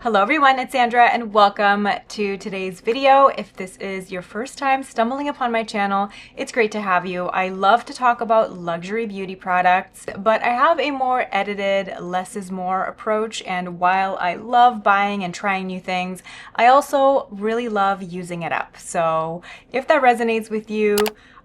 Hello everyone, it's Sandra and welcome to today's video. If this is your first time stumbling upon my channel, it's great to have you. I love to talk about luxury beauty products, but I have a more edited, less is more approach, and while I love buying and trying new things, I also really love using it up. So if that resonates with you,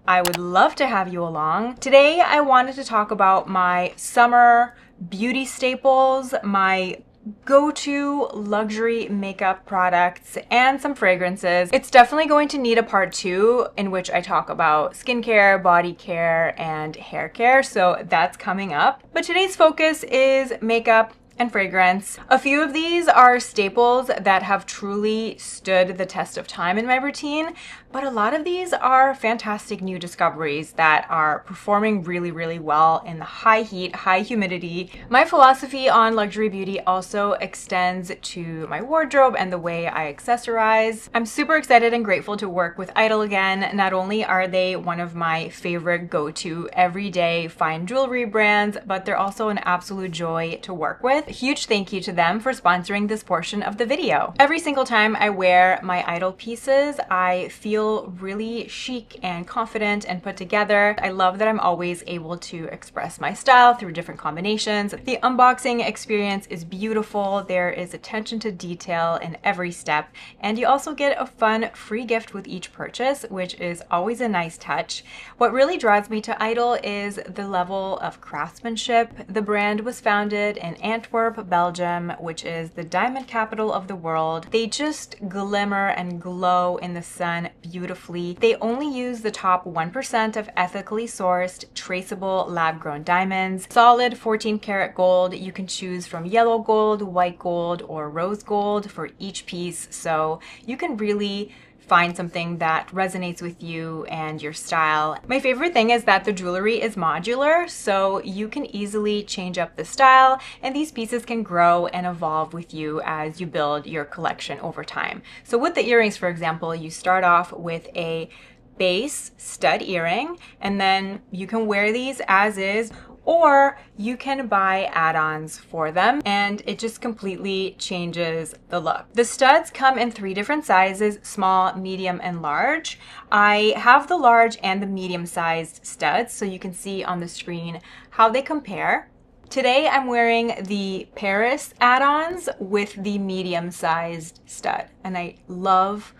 I would love to have you along. Today I wanted to talk about my summer beauty staples, my go-to luxury makeup products, and some fragrances. It's definitely going to need a part 2 in which I talk about skincare, body care, and hair care, so that's coming up. But today's focus is makeup and fragrance. A few of these are staples that have truly stood the test of time in my routine, but a lot of these are fantastic new discoveries that are performing really well in the high heat, high humidity. My philosophy on luxury beauty also extends to my wardrobe and the way I accessorize. I'm super excited and grateful to work with IDYL again. Not only are they one of my favorite go-to everyday fine jewelry brands, but they're also an absolute joy to work with. A huge thank you to them for sponsoring this portion of the video. Every single time I wear my IDYL pieces, I feel really chic and confident and put together. I love that I'm always able to express my style through different combinations. The unboxing experience is beautiful. There is attention to detail in every step, and you also get a fun free gift with each purchase, which is always a nice touch. What really draws me to IDYL is the level of craftsmanship. The brand was founded in Antwerp, Belgium, which is the diamond capital of the world. They just glimmer and glow in the sun beautifully. They only use the top 1% of ethically sourced, traceable, lab-grown diamonds. Solid 14 karat gold. You can choose from yellow gold, white gold, or rose gold for each piece, so you can really find something that resonates with you and your style. My favorite thing is that the jewelry is modular, so you can easily change up the style, and these pieces can grow and evolve with you as you build your collection over time. So with the earrings, for example, you start off with a base stud earring, and then you can wear these as is, or you can buy add-ons for them, and it just completely changes the look. The studs come in 3 different sizes: small, medium, and large. I have the large and the medium-sized studs, so you can see on the screen how they compare. Today I'm wearing the Paris add-ons with the medium-sized stud, and I love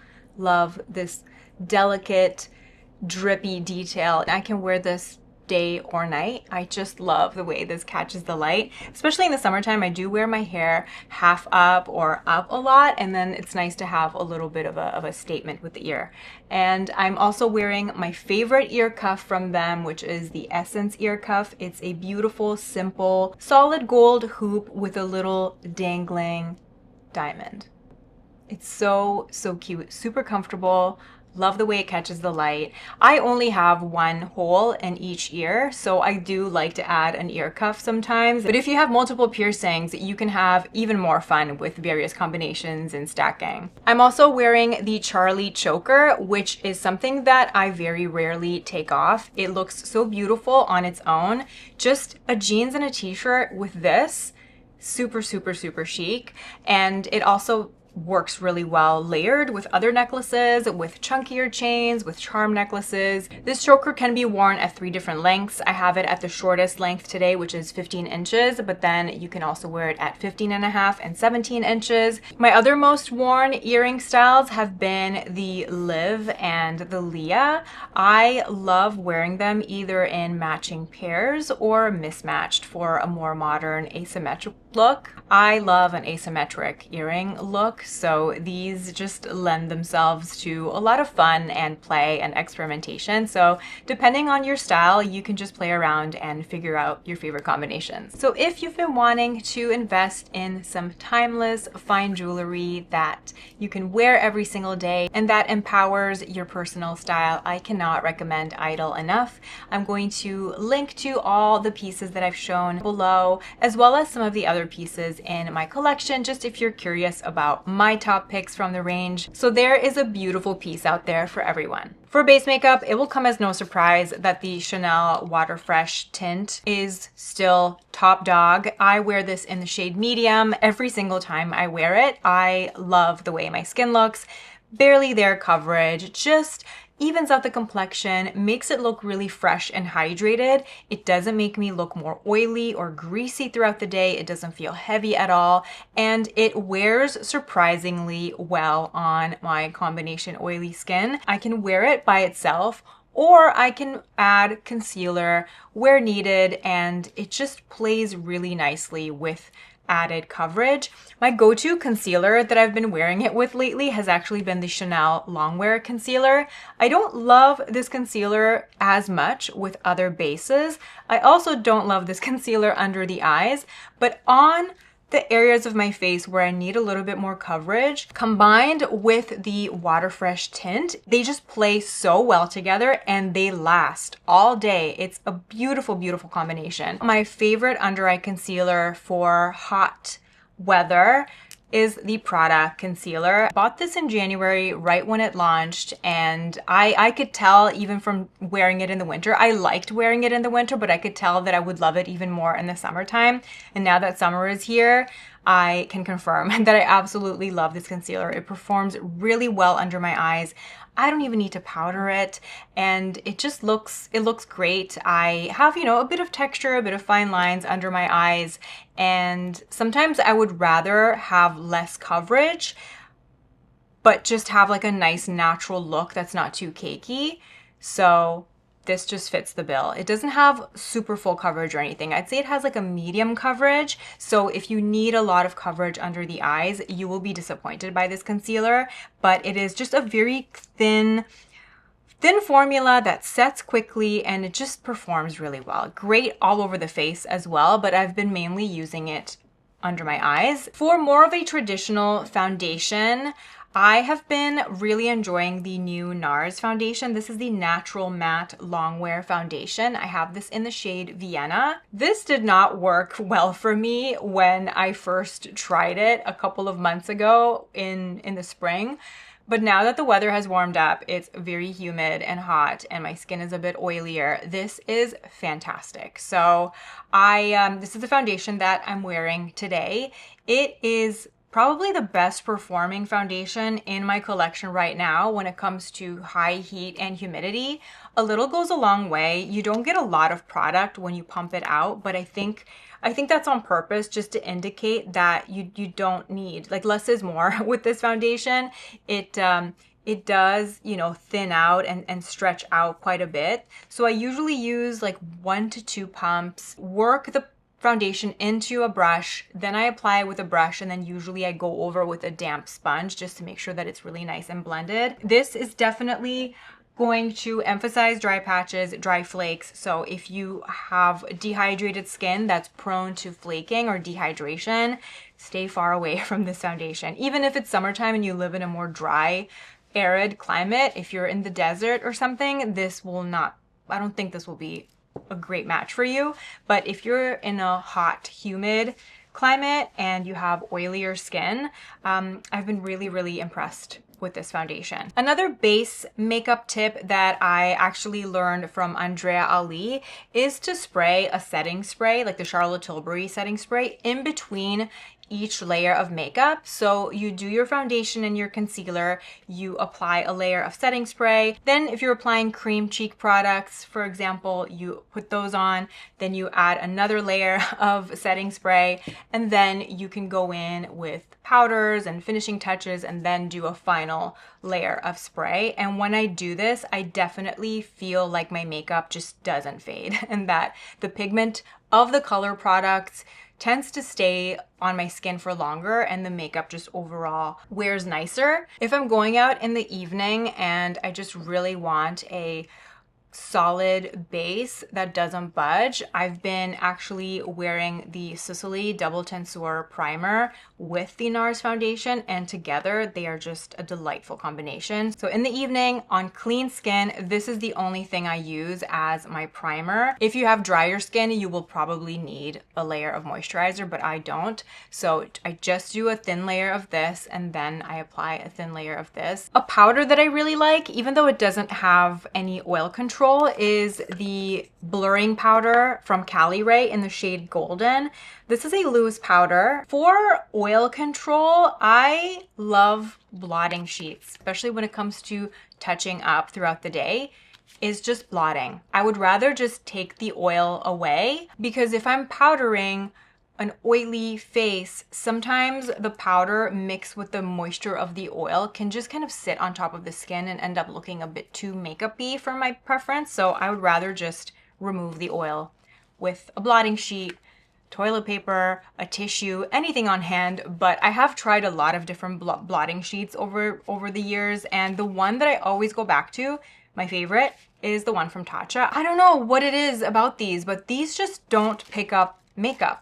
this delicate, drippy detail. I can wear this day or night. I just love the way this catches the light. Especially in the summertime, I do wear my hair half up or up a lot, and then it's nice to have a little bit of a statement with the ear. And I'm also wearing my favorite ear cuff from them, which is the Essence ear cuff. It's a beautiful, simple, solid gold hoop with a little dangling diamond. It's so cute, super comfortable. Love the way it catches the light. I only have one hole in each ear, so I do like to add an ear cuff sometimes. But if you have multiple piercings, you can have even more fun with various combinations and stacking. I'm also wearing the Charlie choker, which is something that I very rarely take off. It looks so beautiful on its own. Just a jeans and a t-shirt with this, super chic. And it also works really well layered with other necklaces, with chunkier chains, with charm necklaces. This choker can be worn at 3 different lengths. I have it at the shortest length today, which is 15 inches, but then you can also wear it at 15.5 and 17 inches. My other most worn earring styles have been the Liv and the Leah. I love wearing them either in matching pairs or mismatched for a more modern asymmetric look. I love an asymmetric earring look, so these just lend themselves to a lot of fun and play and experimentation. So depending on your style, you can just play around and figure out your favorite combinations. So if you've been wanting to invest in some timeless fine jewelry that you can wear every single day and that empowers your personal style, I cannot recommend IDYL enough. I'm going to link to all the pieces that I've shown below, as well as some of the other other pieces in my collection, just if you're curious about my top picks from the range. So there is a beautiful piece out there for everyone. For base makeup, it will come as no surprise that the Chanel Water Fresh tint is still top dog. I wear this in the shade medium every single time I wear it. I love the way my skin looks. Barely there coverage, just evens out the complexion, makes it look really fresh and hydrated. It doesn't make me look more oily or greasy throughout the day. It doesn't feel heavy at all, and it wears surprisingly well on my combination oily skin. I can wear it by itself, or I can add concealer where needed, and it just plays really nicely with added coverage. My go-to concealer that I've been wearing it with lately has actually been the Chanel Longwear concealer. I don't love this concealer as much with other bases. I also don't love this concealer under the eyes, but on the areas of my face where I need a little bit more coverage, combined with the Water Fresh tint, they just play so well together and they last all day. It's a beautiful, beautiful combination. My favorite under eye concealer for hot weather is the Prada Concealer. I bought this in January, right when it launched, and I could tell even from wearing it in the winter. I liked wearing it in the winter, but I could tell that I would love it even more in the summertime. And now that summer is here, I can confirm that I absolutely love this concealer. It performs really well under my eyes. I don't even need to powder it, and it looks great. I have, a bit of texture, a bit of fine lines under my eyes, and sometimes I would rather have less coverage, but just have like a nice natural look that's not too cakey. So this just fits the bill. It doesn't have super full coverage or anything. I'd say it has like a medium coverage. So if you need a lot of coverage under the eyes, you will be disappointed by this concealer, but it is just a very thin formula that sets quickly, and it just performs really well. Great all over the face as well, but I've been mainly using it under my eyes. For more of a traditional foundation, I have been really enjoying the new NARS foundation. This is the Natural Matte Longwear Foundation. I have this in the shade Vienna. This did not work well for me when I first tried it a couple of months ago in the spring. But now that the weather has warmed up, it's very humid and hot, and my skin is a bit oilier. This is fantastic. So this is the foundation that I'm wearing today. It is probably the best performing foundation in my collection right now when it comes to high heat and humidity. A little goes a long way. You don't get a lot of product when you pump it out, but I think that's on purpose, just to indicate that you don't need, like, less is more with this foundation. It does, thin out and stretch out quite a bit. So I usually use like 1 to 2 pumps, work the foundation into a brush, then I apply it with a brush, and then usually I go over with a damp sponge just to make sure that it's really nice and blended. This is definitely going to emphasize dry patches, dry flakes. So if you have dehydrated skin that's prone to flaking or dehydration, stay far away from this foundation. Even if it's summertime and you live in a more dry, arid climate, if you're in the desert or something, I don't think this will be a great match for you. But if you're in a hot, humid climate and you have oilier skin, I've been really, really impressed with this foundation. Another base makeup tip that I actually learned from Andrea Ali is to spray a setting spray, like the Charlotte Tilbury setting spray, in between each layer of makeup. So you do your foundation and your concealer, you apply a layer of setting spray. Then if you're applying cream cheek products, for example, you put those on, then you add another layer of setting spray, and then you can go in with powders and finishing touches and then do a final layer of spray. And when I do this, I definitely feel like my makeup just doesn't fade and that the pigment of the color products tends to stay on my skin for longer, and the makeup just overall wears nicer. If I'm going out in the evening and I just really want a solid base that doesn't budge. I've been actually wearing the Sisley Double Tenseur primer with the NARS foundation, and together they are just a delightful combination. So in the evening on clean skin, this is the only thing I use as my primer. If you have drier skin, you will probably need a layer of moisturizer, but I don't. So I just do a thin layer of this, and then I apply a thin layer of this. A powder that I really like, even though it doesn't have any oil control, is the blurring powder from Caliray in the shade Golden. This is a loose powder. For oil control, I love blotting sheets, especially when it comes to touching up throughout the day, is just blotting. I would rather just take the oil away, because if I'm powdering an oily face, sometimes the powder mixed with the moisture of the oil can just kind of sit on top of the skin and end up looking a bit too makeup-y for my preference. So I would rather just remove the oil with a blotting sheet, toilet paper, a tissue, anything on hand. But I have tried a lot of different blotting sheets over the years, and the one that I always go back to, my favorite, is the one from Tatcha. I don't know what it is about these, but these just don't pick up makeup.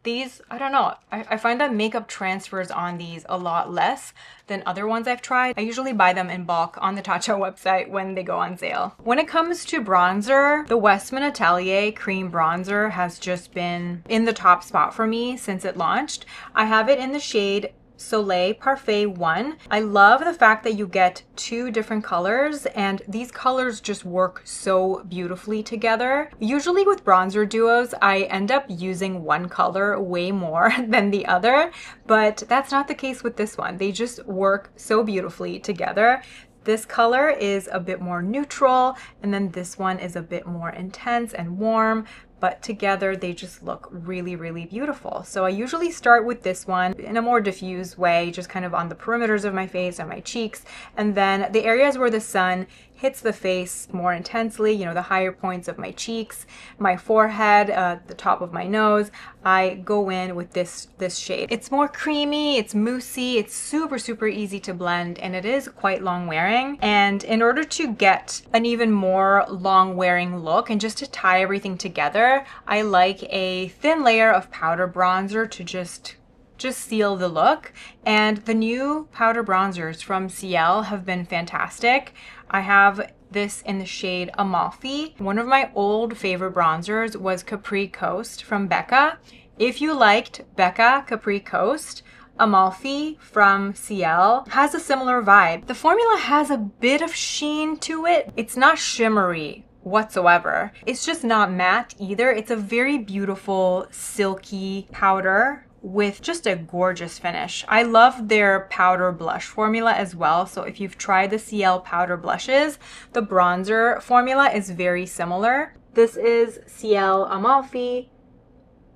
These, I don't know, I find that makeup transfers on these a lot less than other ones I've tried. I usually buy them in bulk on the Tatcha website when they go on sale. When it comes to bronzer, the Westman Atelier cream bronzer has just been in the top spot for me since it launched. I have it in the shade Soleil Parfait 1. I love the fact that you get two different colors, and these colors just work so beautifully together. Usually with bronzer duos, I end up using one color way more than the other, but that's not the case with this one. They just work so beautifully together. This color is a bit more neutral, and then this one is a bit more intense and warm, but together they just look really, really beautiful. So I usually start with this one in a more diffuse way, just kind of on the perimeters of my face and my cheeks, and then the areas where the sun hits the face more intensely, you know, the higher points of my cheeks, my forehead, the top of my nose, I go in with this shade. It's more creamy, it's moussey, it's super, super easy to blend, and it is quite long wearing. And in order to get an even more long wearing look and just to tie everything together, I like a thin layer of powder bronzer to just seal the look. And the new powder bronzers from Ciele have been fantastic. I have this in the shade Amalfi. One of my old favorite bronzers was Capri Coast from Becca. If you liked Becca Capri Coast, Amalfi from Ciele has a similar vibe. The formula has a bit of sheen to it. It's not shimmery whatsoever. It's just not matte either. It's a very beautiful silky powder with just a gorgeous finish. I love their powder blush formula as well. So if you've tried the Ciele powder blushes, the bronzer formula is very similar. This is Ciele Amalfi,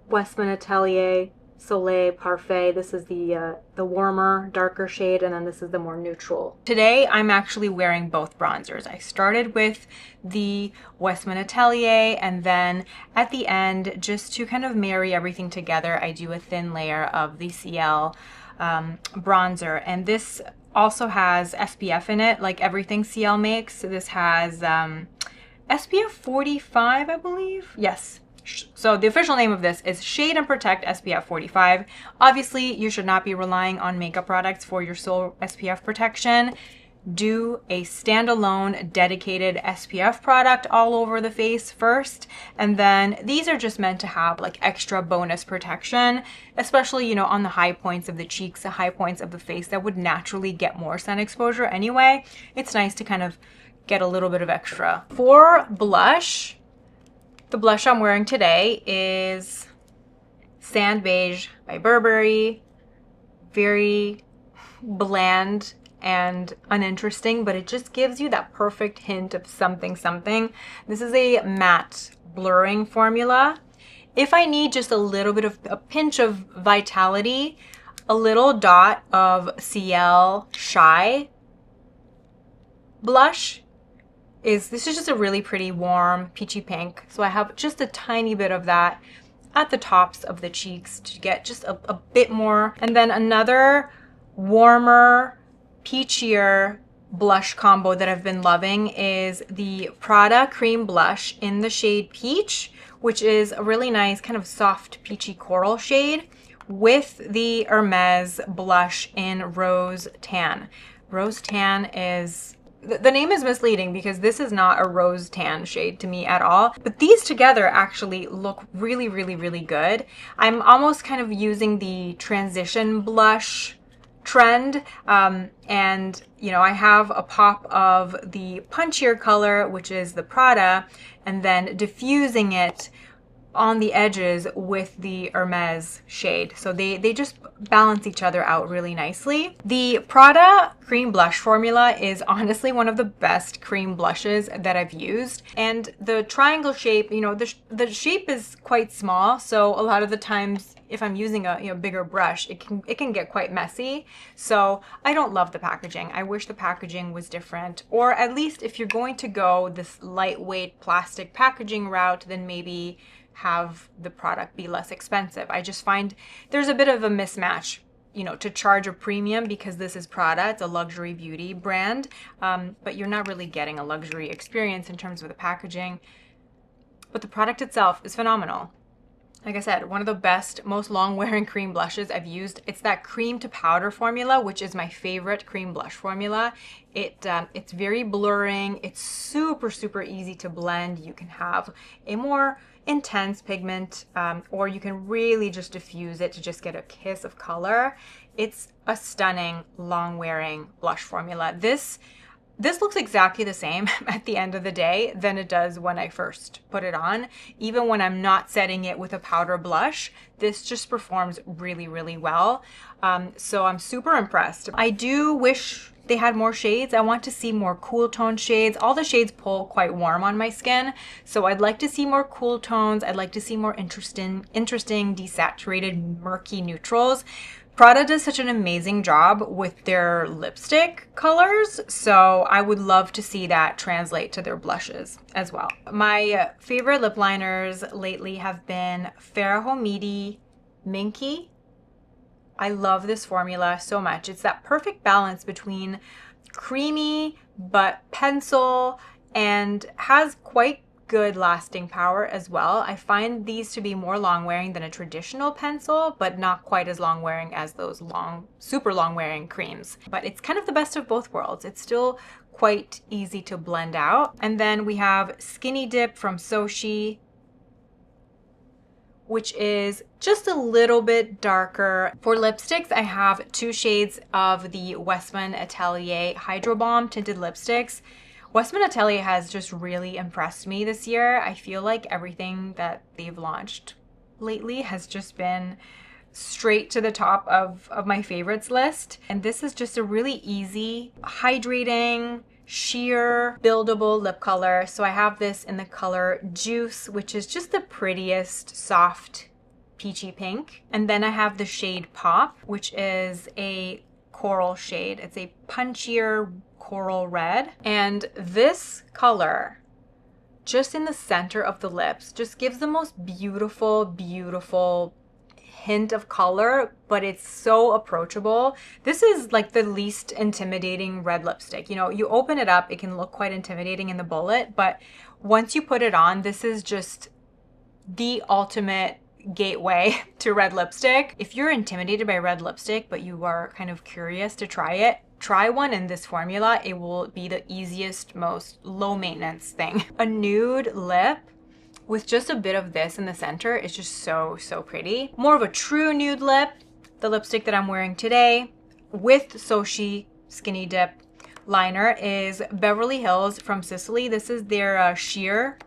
Westman Atelier, Soleil Parfait. This is the warmer, darker shade, and then this is the more neutral. Today, I'm actually wearing both bronzers. I started with the Westman Atelier, and then at the end, just to kind of marry everything together, I do a thin layer of the Ciele bronzer. And this also has SPF in it, like everything Ciele makes. This has SPF 45, I believe. Yes. So the official name of this is Shade and Protect SPF 45. Obviously, you should not be relying on makeup products for your sole SPF protection. Do a standalone dedicated SPF product all over the face first, and then these are just meant to have like extra bonus protection, especially, you know, on the high points of the cheeks, the high points of the face that would naturally get more sun exposure anyway. It's nice to kind of get a little bit of extra. For blush, the blush I'm wearing today is Sand Beige by Burberry. Very bland and uninteresting, but it just gives you that perfect hint of something something. This is a matte blurring formula. If I need just a little bit of a pinch of vitality, a little dot of Ciele Shy blush this is just a really pretty warm peachy pink. So I have just a tiny bit of that at the tops of the cheeks to get just a bit more. And then another warmer, peachier blush combo that I've been loving is the Prada Cream Blush in the shade Peach, which is a really nice kind of soft peachy coral shade, with the Hermès blush in Rose Tan. Rose Tan is, the name is misleading because this is not a rose tan shade to me at all, but these together actually look really, really, really good. I'm almost kind of using the transition blush trend, and you know, I have a pop of the punchier color, which is the Prada, and then diffusing it on the edges with the Hermès shade. So they just balance each other out really nicely. The Prada cream blush formula is honestly one of the best cream blushes that I've used. And the triangle shape, you know, the shape is quite small. So a lot of the times if I'm using a bigger brush, it can get quite messy. So I don't love the packaging. I wish the packaging was different, or at least if you're going to go this lightweight plastic packaging route, then maybe have the product be less expensive. I just find there's a bit of a mismatch, you know, to charge a premium because this is Prada, it's a luxury beauty brand, but you're not really getting a luxury experience in terms of the packaging. But the product itself is phenomenal. Like I said, one of the best, most long-wearing cream blushes I've used. It's that cream to powder formula, which is my favorite cream blush formula. It's very blurring. It's super, super easy to blend. You can have a more intense pigment, or you can really just diffuse it to just get a kiss of color. It's a stunning, long-wearing blush formula. This looks exactly the same at the end of the day than it does when I first put it on. Even when I'm not setting it with a powder blush, this just performs really, really well. So I'm super impressed. I do wish they had more shades. I want to see more cool tone shades. All the shades pull quite warm on my skin, so I'd like to see more cool tones. I'd like to see more interesting desaturated, murky neutrals. Prada does such an amazing job with their lipstick colors, so I would love to see that translate to their blushes as well. My favorite lip liners lately have been Farah Homidi Minky. I love this formula so much. It's that perfect balance between creamy but pencil and has quite good lasting power as well. I find these to be more long wearing than a traditional pencil, but not quite as long wearing as those super long wearing creams. But it's kind of the best of both worlds. It's still quite easy to blend out. And then we have Skinny Dip from Soshe, which is just a little bit darker. For lipsticks, I have 2 shades of the Westman Atelier HydroBalm tinted lipsticks. Westman Atelier has just really impressed me this year. I feel like everything that they've launched lately has just been straight to the top of my favorites list. And this is just a really easy, hydrating, sheer, buildable lip color. So I have this in the color Juice, which is just the prettiest, soft, peachy pink. And then I have the shade Pop, which is a coral shade. It's a punchier coral red. And this color, just in the center of the lips, just gives the most beautiful, beautiful hint of color, but it's so approachable. This is like the least intimidating red lipstick. You know, you open it up, it can look quite intimidating in the bullet, but once you put it on, this is just the ultimate gateway to red lipstick. If you're intimidated by red lipstick, but you are kind of curious to try it, try one in this formula. It will be the easiest, most low maintenance thing. A nude lip with just a bit of this in the center is just so, so pretty. More of a true nude lip, the lipstick that I'm wearing today with Soshe Skinny Dip liner is Beverly Hills from Sisley. This is their sheer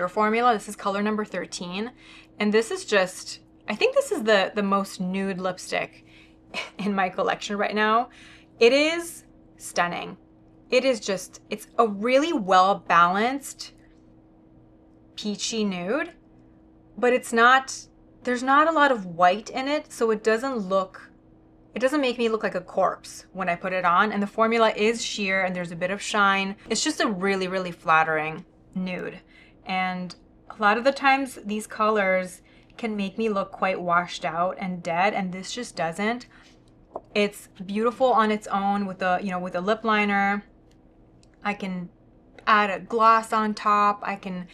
formula. This is color number 13. And this is just, I think this is the most nude lipstick in my collection right now. It is stunning. It is just, it's a really well balanced peachy nude, but it's not, there's not a lot of white in it, so it doesn't make me look like a corpse when I put it on. And the formula is sheer and there's a bit of shine. It's just a really, really flattering nude. And a lot of the times these colors can make me look quite washed out and dead, and this just doesn't. It's beautiful on its own with a, you know, with a lip liner. I can add a gloss on top. I can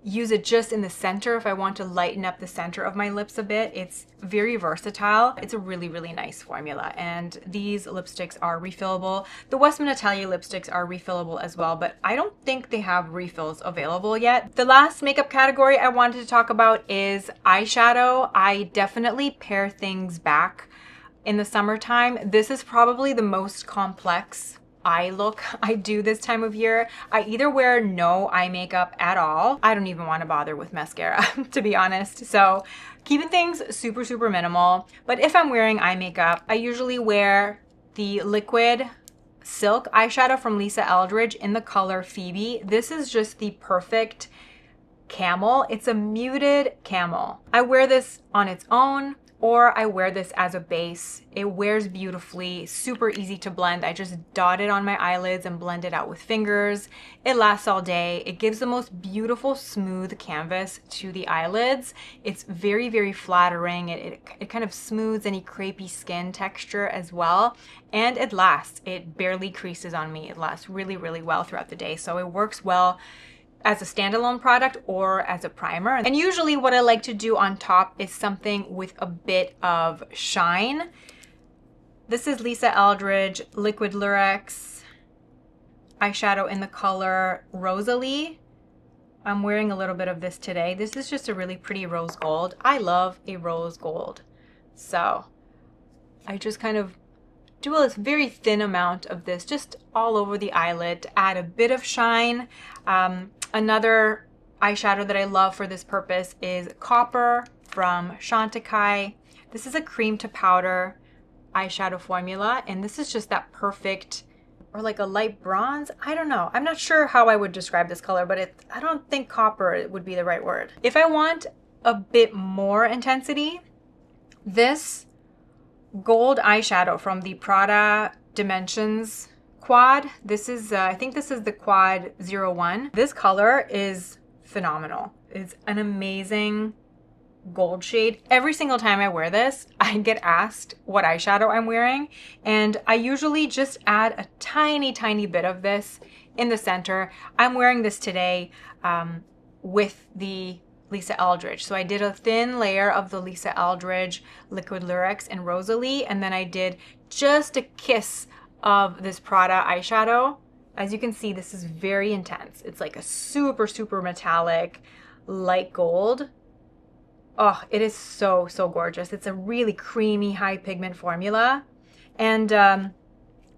use it just in the center if I want to lighten up the center of my lips a bit. It's very versatile. It's a really, really nice formula. And these lipsticks are refillable. The Westman Atelier lipsticks are refillable as well, but I don't think they have refills available yet. The last makeup category I wanted to talk about is eyeshadow. I definitely pare things back in the summertime. This is probably the most complex eye look I do this time of year. I either wear no eye makeup at all. I don't even want to bother with mascara, to be honest. So keeping things super, super minimal. But if I'm wearing eye makeup, I usually wear the liquid silk eyeshadow from Lisa Eldridge in the color Phoebe. This is just the perfect camel. It's a muted camel. I wear this on its own, or I wear this as a base. It wears beautifully, super easy to blend. I just dot it on my eyelids and blend it out with fingers. It lasts all day. It gives the most beautiful, smooth canvas to the eyelids. It's very, very flattering. It kind of smooths any crepey skin texture as well. And it lasts. It barely creases on me. It lasts really, really well throughout the day. So it works well as a standalone product or as a primer. And usually what I like to do on top is something with a bit of shine. This is Lisa Eldridge Liquid Lurex eyeshadow in the color Rosalie. I'm wearing a little bit of this today. This is just a really pretty rose gold. I love a rose gold. So I just kind of do a very thin amount of this just all over the eyelid to add a bit of shine. Another eyeshadow that I love for this purpose is Copper from Chantecaille. This is a cream to powder eyeshadow formula, and this is just that perfect, or like a light bronze. I don't know. I'm not sure how I would describe this color, but I don't think copper would be the right word. If I want a bit more intensity, this gold eyeshadow from the Prada Dimensions quad. This is, I think this is the quad 01. This color is phenomenal. It's an amazing gold shade. Every single time I wear this, I get asked what eyeshadow I'm wearing, and I usually just add a tiny, tiny bit of this in the center. I'm wearing this today with the Lisa Eldridge. So I did a thin layer of the Lisa Eldridge Liquid Lurex in Rosalie, and then I did just a kiss of this Prada eyeshadow. As you can see, this is very intense. It's like a super, super metallic light gold. Oh, it is so, so gorgeous. It's a really creamy, high pigment formula. And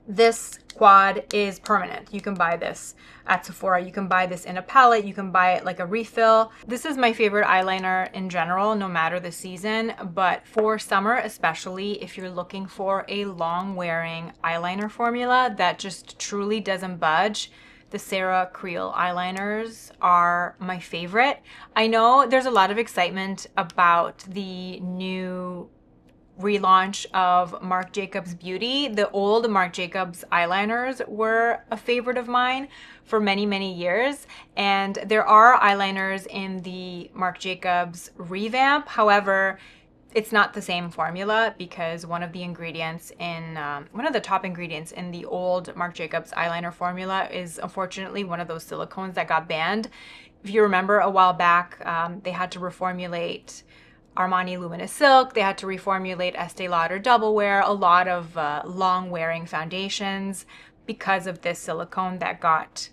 this quad is permanent. You can buy this at Sephora. You can buy this in a palette. You can buy it like a refill. This is my favorite eyeliner in general, no matter the season, but for summer especially, if you're looking for a long wearing eyeliner formula that just truly doesn't budge, the Sarah Creel eyeliners are my favorite. I know there's a lot of excitement about the new relaunch of Marc Jacobs Beauty. The old Marc Jacobs eyeliners were a favorite of mine for many, many years. And there are eyeliners in the Marc Jacobs revamp. However, it's not the same formula because one of the ingredients in, one of the top ingredients in the old Marc Jacobs eyeliner formula is unfortunately one of those silicones that got banned. If you remember a while back, they had to reformulate Armani Luminous Silk, they had to reformulate Estee Lauder Double Wear, a lot of long wearing foundations because of this silicone that got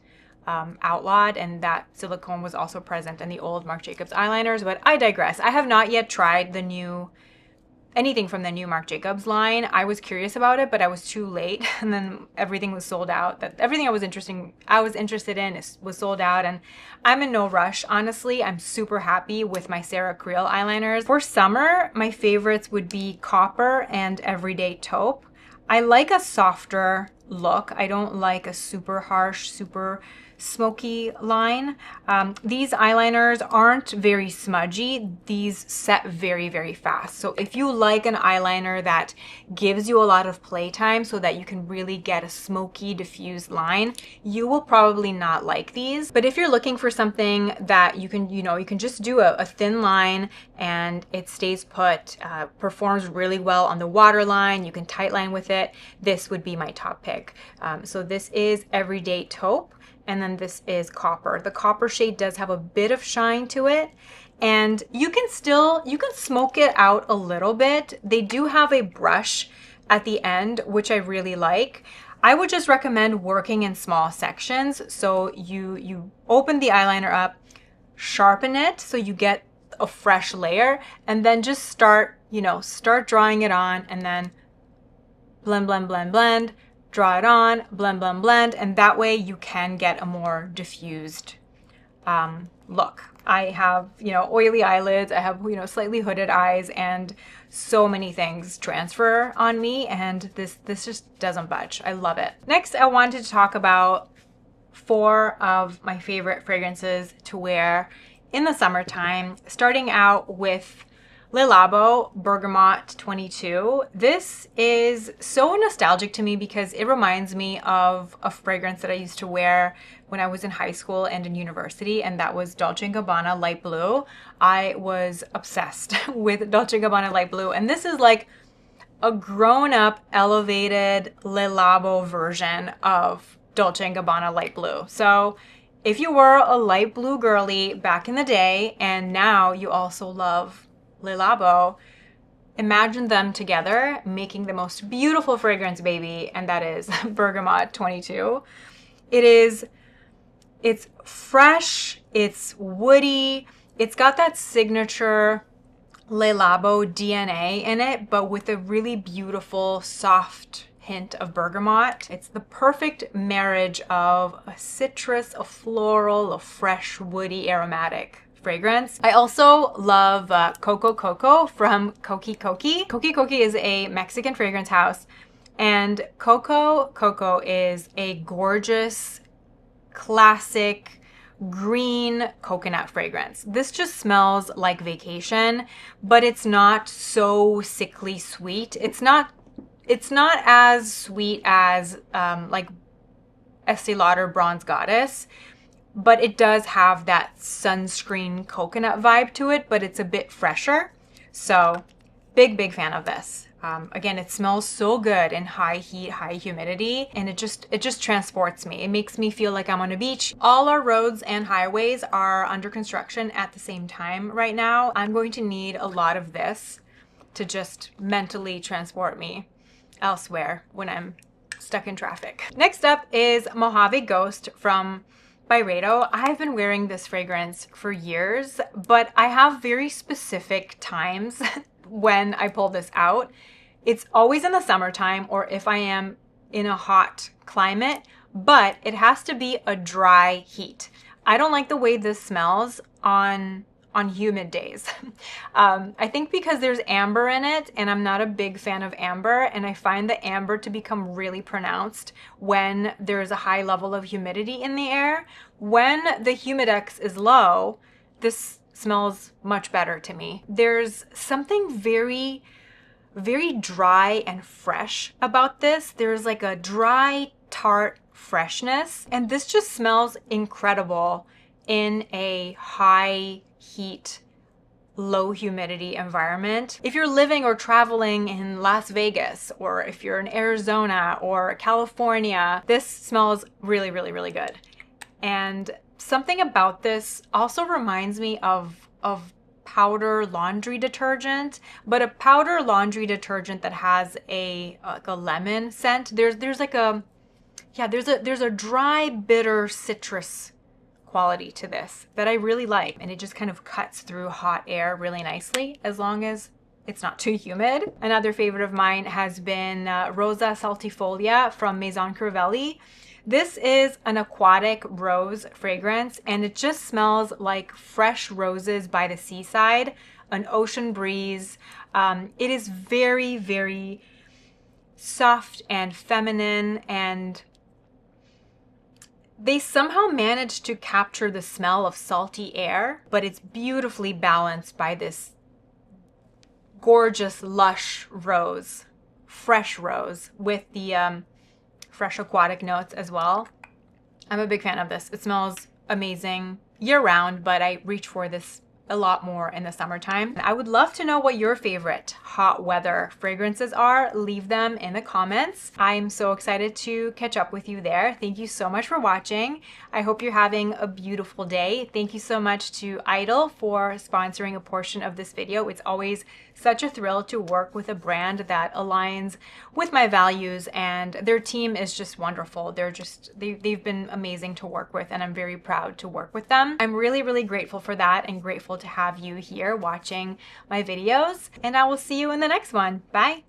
outlawed, and that silicone was also present in the old Marc Jacobs eyeliners. But I digress. I have not yet tried the new, anything from the new Marc Jacobs line. I was curious about it, but I was too late, and then everything was sold out. Everything I was interested in was sold out, and I'm in no rush. Honestly, I'm super happy with my Sarah Creel eyeliners. For summer, my favorites would be Copper and Everyday Taupe. I like a softer look. I don't like a super harsh, super smoky line. These eyeliners aren't very smudgy. These set very, very fast. So if you like an eyeliner that gives you a lot of playtime so that you can really get a smoky diffused line, you will probably not like these. But if you're looking for something that you can, you can just do a thin line and it stays put, performs really well on the waterline, you can tightline with it, this would be my top pick. So this is Everyday Taupe, and then this is Copper. The copper shade does have a bit of shine to it, and you can smoke it out a little bit. They do have a brush at the end, which I really like. I would just recommend working in small sections. So you open the eyeliner up, sharpen it so you get a fresh layer, and then just start drawing it on, and then blend, blend, blend, blend, draw it on, blend, blend, blend, and that way you can get a more diffused look. I have, oily eyelids, I have, slightly hooded eyes, and so many things transfer on me, and this just doesn't budge. I love it. Next, I wanted to talk about 4 of my favorite fragrances to wear in the summertime, starting out with Le Labo Bergamot 22. This is so nostalgic to me because it reminds me of a fragrance that I used to wear when I was in high school and in university, and that was Dolce & Gabbana Light Blue. I was obsessed with Dolce & Gabbana Light Blue, and this is like a grown-up, elevated Le Labo version of Dolce & Gabbana Light Blue. So if you were a light blue girly back in the day, and now you also love Le Labo, imagine them together making the most beautiful fragrance, baby, and that is Bergamot 22. It's fresh, it's woody, it's got that signature Le Labo DNA in it, but with a really beautiful, soft hint of bergamot. It's the perfect marriage of a citrus, a floral, a fresh, woody, aromatic fragrance. I also love Coco Coco from Coqui Coqui. Coqui Coqui is a Mexican fragrance house, and Coco Coco is a gorgeous, classic green coconut fragrance. This just smells like vacation, but it's not so sickly sweet. It's not as sweet as like Estee Lauder Bronze Goddess, but it does have that sunscreen coconut vibe to it, but it's a bit fresher. So big fan of this. Again, it smells so good in high heat, high humidity, and it just transports me. It makes me feel like I'm on a beach. All our roads and highways are under construction at the same time right now. I'm going to need a lot of this to just mentally transport me elsewhere when I'm stuck in traffic. Next up is Mojave Ghost from Byredo. I've been wearing this fragrance for years, but I have very specific times when I pull this out. It's always in the summertime or if I am in a hot climate, but it has to be a dry heat. I don't like the way this smells on humid days. I think because there's amber in it, and I'm not a big fan of amber, and I find the amber to become really pronounced when there's a high level of humidity in the air. When the humidex is low, this smells much better to me. There's something very dry and fresh about this. There's like a dry, tart freshness, and this just smells incredible in a high heat, low humidity environment. If you're living or traveling in Las Vegas, or if you're in Arizona or California, this smells really good. And something about this also reminds me of powder laundry detergent, but a powder laundry detergent that has a lemon scent. There's a dry, bitter citrus quality to this that I really like, and it just kind of cuts through hot air really nicely as long as it's not too humid. Another favorite of mine has been Rosa Saltifolia from Maison Crivelli. This is an aquatic rose fragrance, and it just smells like fresh roses by the seaside, an ocean breeze. It is very soft and feminine, and They somehow managed to capture the smell of salty air, but it's beautifully balanced by this gorgeous, lush rose, fresh rose with the fresh aquatic notes as well. I'm a big fan of this. It smells amazing year-round, but I reach for this a lot more in the summertime. I would love to know what your favorite hot weather fragrances are. Leave them in the comments. I'm so excited to catch up with you there. Thank you so much for watching. I hope you're having a beautiful day. Thank you so much to IDYL for sponsoring a portion of this video. It's always such a thrill to work with a brand that aligns with my values, and their team is just wonderful. They've been amazing to work with, and I'm very proud to work with them. I'm really, really grateful for that and grateful to have you here watching my videos, and I will see you in the next one. Bye.